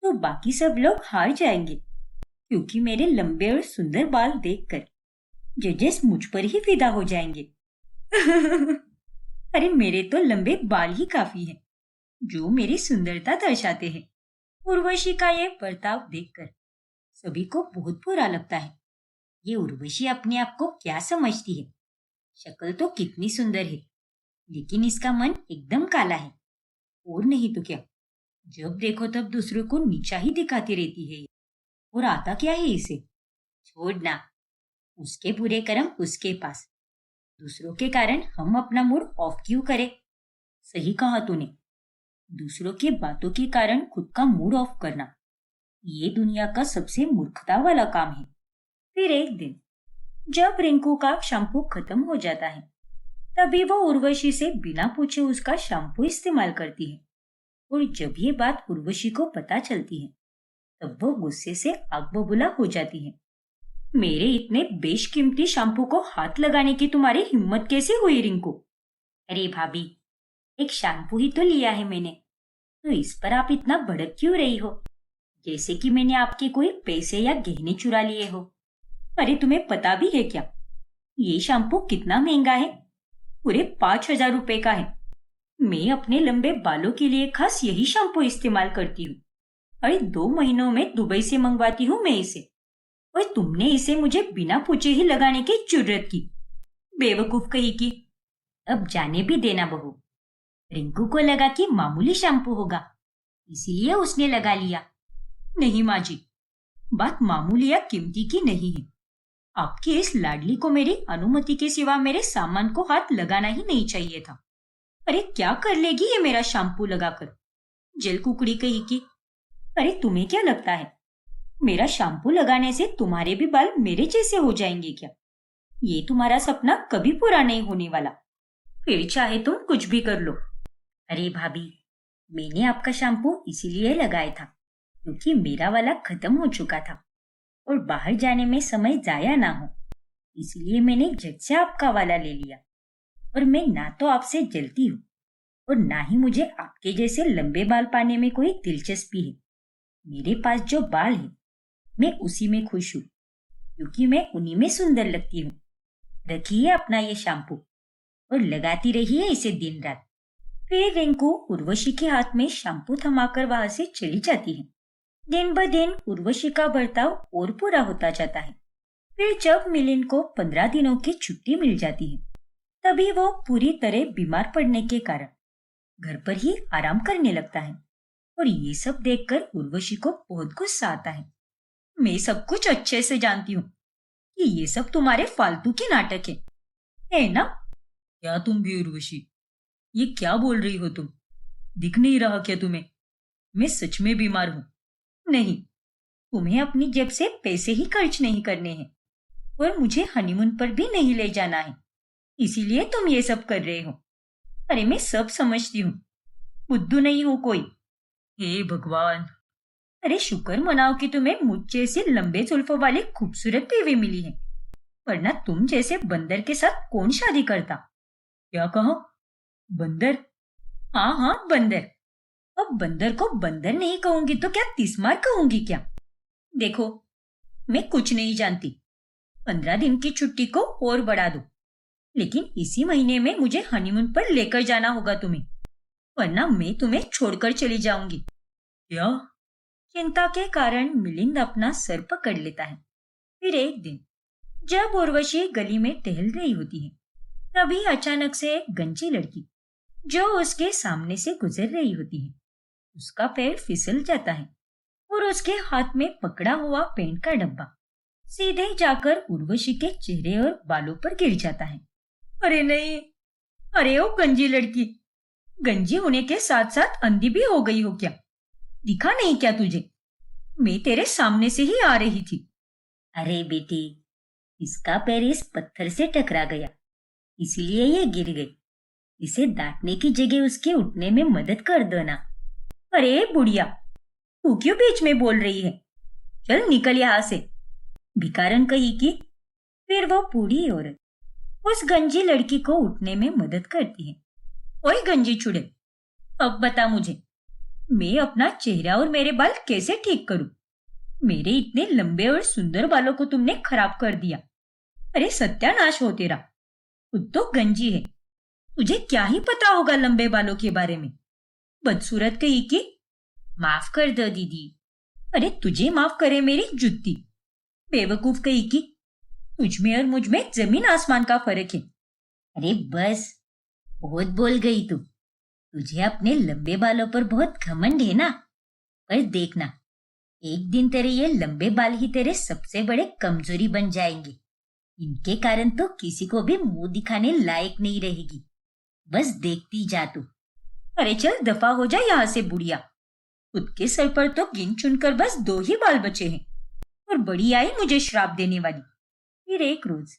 तो बाकी सब लोग हार जाएंगे, क्योंकि मेरे लंबे और सुंदर बाल देखकर जजेस मुझ पर ही फिदा हो जाएंगे। अरे मेरे तो लंबे बाल ही काफी हैं, जो मेरी सुंदरता दर्शाते हैं। उर्वशी का ये बर्ताव देखकर सभी को बहुत बुरा लगता है। ये उर्वशी अपने आप को क्या समझती है? शक्ल तो कितनी सुंदर है, लेकिन इसका मन एकदम काला है। और नहीं तो क्या, जब देखो तब दूसरों को नीचा ही दिखाती रहती है। और आता क्या है इसे? छोड़ना, उसके बुरे कर्म उसके पास। दूसरों के कारण हम अपना मूड ऑफ क्यों करें? सही कहा तूने, दूसरों की बातों के कारण खुद का मूड ऑफ करना ये दुनिया का सबसे मूर्खता वाला काम है। फिर एक दिन जब रिंकू का शैम्पू खत्म हो जाता है, तभी वो उर्वशी से बिना पूछे उसका शैम्पू इस्तेमाल करती है। और जब ये बात उर्वशी को पता चलती है, तब वो गुस्से से आग बबूला हो जाती है। मेरे इतने बेशकीमती शैम्पू को हाथ लगाने की तुम्हारी हिम्मत कैसे हुई रिंकू? अरे भाभी, एक शैम्पू ही तो लिया है मैंने, तो इस पर आप इतना भड़क क्यों रही हो, जैसे कि मैंने आपके कोई पैसे या गहने चुरा लिए हो। अरे तुम्हें पता भी है क्या, ये शैम्पू कितना महंगा है? पूरे 5,000 रुपए का है। मैं अपने लंबे बालों के लिए खास यही शैम्पू इस्तेमाल करती हूँ। अरे 2 महीनों में दुबई से मंगवाती हूँ मैं इसे, और तुमने इसे मुझे बिना पूछे ही लगाने की जुर्रत की। बेवकूफ कही की। अब जाने भी देना बहू, रिंकू को लगा कि मामूली शैम्पू होगा, इसीलिए उसने लगा लिया। नहीं माँ जी, बात मामूली या कीमती की नहीं है। आपकी इस लाडली को मेरी अनुमति के सिवा मेरे सामान को हाथ लगाना ही नहीं चाहिए था। अरे क्या कर लेगी ये मेरा शैम्पू लगाकर? जल कुकड़ी कही की। अरे तुम्हें क्या लगता है, मेरा शैम्पू लगाने से तुम्हारे भी बाल मेरे जैसे हो जाएंगे क्या? ये तुम्हारा सपना कभी पूरा नहीं होने वाला। फिर चाहे तुम कुछ भी कर लो। अरे भाभी, मैंने आपका शैम्पू इसीलिए लगाया था क्योंकि मेरा वाला खत्म हो चुका था और बाहर जाने में समय जाया ना हो, इसलिए मैंने झट से आपका वाला ले लिया। और मैं ना तो आपसे जलती हूँ और ना ही मुझे आपके जैसे लंबे बाल पाने में कोई दिलचस्पी है। मेरे पास जो बाल है मैं उसी में खुश हूँ क्योंकि मैं उन्हीं में सुंदर लगती हूँ। रखिए अपना ये शैम्पू और लगाती रहिए इसे दिन रात। फिर रिंकू उर्वशी के हाथ में शैम्पू थमाकर वहां से चली जाती है। दिन ब दिन उर्वशी का बर्ताव और पूरा होता जाता है। फिर जब मिलिंद को 15 दिनों की छुट्टी मिल जाती है, तभी वो पूरी तरह बीमार पड़ने के कारण घर पर ही आराम करने लगता है। और ये सब देखकर उर्वशी को बहुत गुस्सा आता है। मैं सब कुछ अच्छे से जानती हूँ कि ये सब तुम्हारे फालतू के नाटक है ना? क्या तुम भी उर्वशी, ये क्या बोल रही हो तुम? दिख नहीं रहा क्या तुम्हें? मैं सच में बीमार हूँ। नहीं, तुम्हें अपनी जेब से पैसे ही खर्च नहीं करने हैं और मुझे हनीमून पर भी नहीं ले जाना है, इसीलिए तुम ये सब कर रहे हो। अरे मैं सब समझती हूँ, बुद्धू नहीं हूँ कोई। हे भगवान! अरे शुक्र मनाओ कि तुम्हें मुझ जैसे लंबे जुल्फों वाली खूबसूरत बीवी मिली है, वरना तुम जैसे बंदर के साथ कौन शादी करता? क्या कहा? बंदर? हाँ हाँ, बंदर। अब बंदर को बंदर नहीं कहूंगी तो क्या तिस्मार कहूंगी क्या? देखो, मैं कुछ नहीं जानती। 15 दिन की छुट्टी को और बढ़ा दो, लेकिन इसी महीने में मुझे हनीमून पर लेकर जाना होगा तुम्हें, वरना मैं तुम्हें छोड़कर चली जाऊंगी। क्या? चिंता के कारण मिलिंद अपना सर पकड़ लेता है। फिर एक दिन जब उर्वशी गली में टहल रही होती है, तभी अचानक से एक गंजी लड़की जो उसके सामने से गुजर रही होती है, उसका पैर फिसल जाता है और उसके हाथ में पकड़ा हुआ पेन का डब्बा सीधे जाकर उर्वशी के चेहरे और बालों पर गिर जाता है। अरे नहीं! अरे ओ गंजी लड़की, गंजी होने के साथ साथ अंधी भी हो गई हो क्या? दिखा नहीं क्या तुझे? मैं तेरे सामने से ही आ रही थी। अरे बेटी, इसका पैर इस पत्थर से टकरा गया, इसलिए ये गिर गई। इसे डांटने की जगह उसके उठने में मदद कर दो ना। अरे बुढ़िया, तू क्यों बीच में बोल रही है? चल निकल यहाँ से, भिखारन कही की। फिर वो बूढ़ी औरत उस गंजी लड़की को उठने में मदद करती है। ओए गंजी चुड़ैल, अब बता मुझे, मैं अपना चेहरा और मेरे बाल कैसे ठीक करूं? मेरे इतने लंबे और सुंदर बालों को तुमने खराब कर दिया। अरे सत्यानाश हो तेरा, खुद तो गंजी है, तुझे क्या ही पता होगा लंबे बालों के बारे में? बदसूरत कही की। माफ कर दो दीदी। अरे तुझे माफ करे मेरी जुत्ती। बेवकूफ कही की, तुझ में और मुझ में जमीन आसमान का फर्क है। अरे बस, बहुत बोल गई तू। तुझे अपने लंबे बालों पर बहुत घमंड है ना? पर देखना, एक दिन तेरे ये लंबे बाल ही तेरे सबसे बड़े कमजोरी बन जाएंगे। इनके कारण तो किसी को भी मुंह दिखाने लायक नहीं रहेगी। बस देखती जा तू। अरे चल दफा हो जा यहाँ से बुढ़िया। खुद के सर पर तो गिन चुनकर बस 2 ही बाल बचे हैं और बड़ी आई मुझे श्राप देने वाली। फिर एक रोज,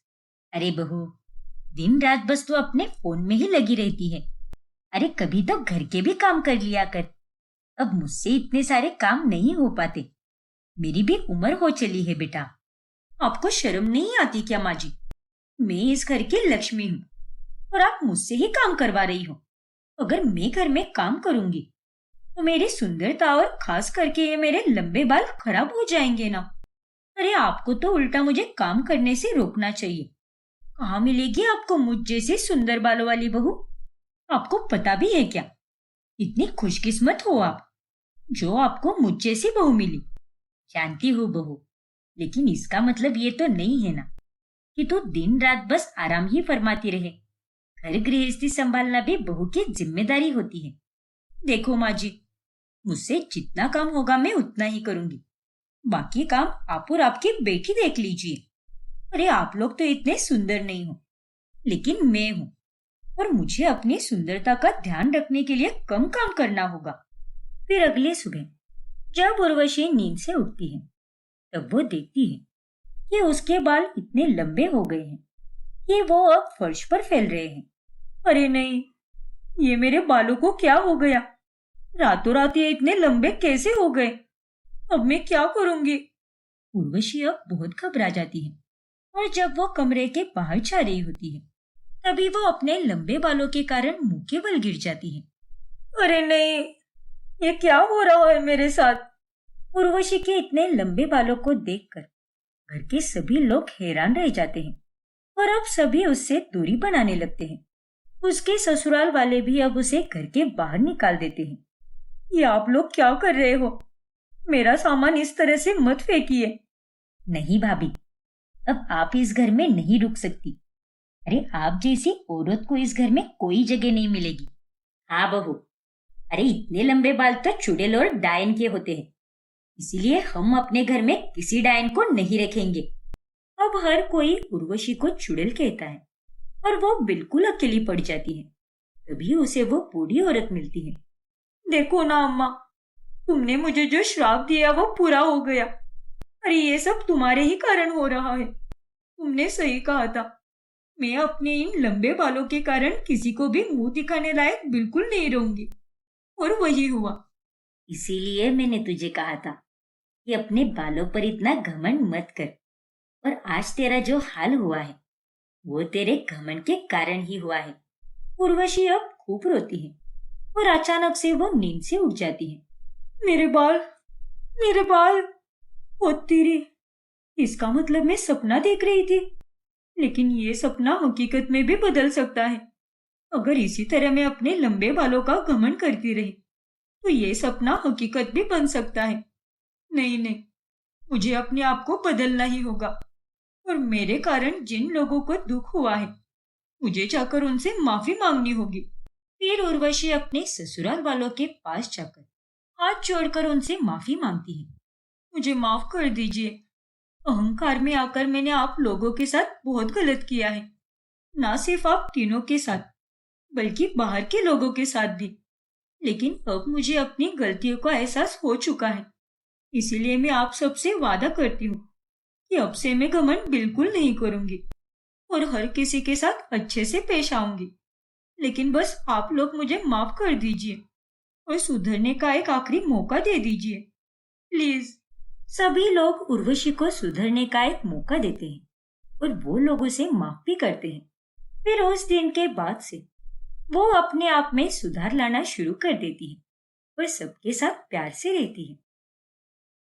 अरे बहू, दिन रात बस तू अपने फोन में ही लगी रहती है। अरे कभी तो घर के भी काम कर लिया कर। अब मुझसे इतने सारे काम नहीं हो पाते। मेरी भी उम्र हो चली है बेटा। आपको शर्म नहीं आती क्या माँ जी? मैं इस घर की लक्ष्मी हूँ और आप मुझसे ही काम करवा रही हो। अगर मैं घर में काम करूंगी तो मेरी सुंदरता और खास करके ये मेरे लंबे बाल खराब हो जाएंगे ना। अरे आपको तो उल्टा मुझे काम करने से रोकना चाहिए। कहाँ मिलेगी आपको मुझ जैसी सुंदर बालों वाली बहू? आपको पता भी है क्या? इतनी खुशकिस्मत हो आप जो आपको मुझ जैसी बहू मिली। जानती हूँ बहू, लेकिन इसका मतलब ये तो नहीं है ना कि तू दिन रात बस आराम ही फरमाती रहे। घर गृहस्थी संभालना भी बहू की जिम्मेदारी होती है। देखो माँ जी, मुझसे जितना काम होगा मैं उतना ही करूंगी। बाकी काम आप और आपकी बेटी देख लीजिए। अरे आप लोग तो इतने सुंदर नहीं हो, लेकिन मैं हूँ और मुझे अपनी सुंदरता का ध्यान रखने के लिए कम काम करना होगा। फिर अगली सुबह जब उर्वशी नींद से उठती है तब वो देखती है कि उसके बाल इतने लंबे हो गए हैं कि वो अब फर्श पर फैल रहे हैं। अरे नहीं, ये मेरे बालों को क्या हो गया? रातों रात ये इतने लंबे कैसे हो गए? अब मैं क्या करूंगी? उर्वशी अब बहुत घबरा जाती है और जब वो कमरे के बाहर जा रही होती है तभी वो अपने लंबे बालों के कारण मुंह के बल गिर जाती है। अरे नहीं, ये क्या हो रहा है मेरे साथ? उर्वशी के इतने लंबे बालों को देखकर घर के सभी लोग हैरान रह जाते हैं और अब सभी उससे दूरी बनाने लगते हैं। उसके ससुराल वाले भी अब उसे घर के बाहर निकाल देते हैं। ये आप लोग क्या कर रहे हो? मेरा सामान इस तरह से मत फेंकिए। नहीं भाभी, अब आप इस घर में नहीं रुक सकती। अरे आप जैसी औरत को इस घर में कोई जगह नहीं मिलेगी। हाँ बहू, अरे इतने लंबे बाल तो चुड़ैल और डायन के होते हैं, इसीलिए हम अपने घर में किसी डायन को नहीं रखेंगे। अब हर कोई उर्वशी को चुड़ैल कहता है और वो बिल्कुल अकेली पड़ जाती है। तभी उसे वो बूढ़ी औरत मिलती है। देखो ना अम्मा, तुमने मुझे जो श्राप दिया वो पूरा हो गया। अरे ये सब तुम्हारे ही कारण हो रहा है। तुमने सही कहा था, मैं अपने इन लंबे बालों के कारण किसी को भी मुंह दिखाने लायक बिल्कुल नहीं रहूंगी। और वही हुआ। इसीलिए मैंने तुझे कहा था कि अपने बालों पर इतना घमंड मत कर। और आज तेरा जो हाल हुआ है वो तेरे घमंड के कारण ही हुआ है। उर्वशी अब खूब रोती है और अचानक से वो नींद से उठ जाती है। मेरे बाल, मेरे बाल! ओ तेरी, इसका मतलब मैं सपना देख रही थी। लेकिन ये सपना हकीकत में भी बदल सकता है। अगर इसी तरह मैं अपने लंबे बालों का घमंड करती रही तो ये सपना हकीकत भी बन सकता है। नहीं नहीं, मुझे अपने आप को बदलना ही होगा। और मेरे कारण जिन लोगों को दुख हुआ है मुझे जाकर उनसे माफी मांगनी होगी। फिर उर्वशी अपने ससुराल वालों के पास जाकर हाथ जोड़कर उनसे माफी मांगती है। मुझे माफ कर दीजिए। अहंकार में आकर मैंने आप लोगों के साथ बहुत गलत किया है। ना सिर्फ आप तीनों के साथ बल्कि बाहर के लोगों के साथ भी। लेकिन अब मुझे अपनी गलतियों का एहसास हो चुका है। इसीलिए मैं आप सबसे वादा करती हूँ कि अब से मैं घमंड बिल्कुल नहीं करूंगी और हर किसी के साथ अच्छे से पेश आऊंगी। लेकिन बस आप लोग मुझे माफ कर दीजिए और सुधरने का एक आखिरी मौका दे दीजिए, प्लीज। सभी लोग उर्वशी को सुधरने का एक मौका देते हैं और वो लोग उसे माफ भी करते हैं। फिर उस दिन के बाद से वो अपने आप में सुधार लाना शुरू कर देती है और सबके साथ प्यार से रहती है।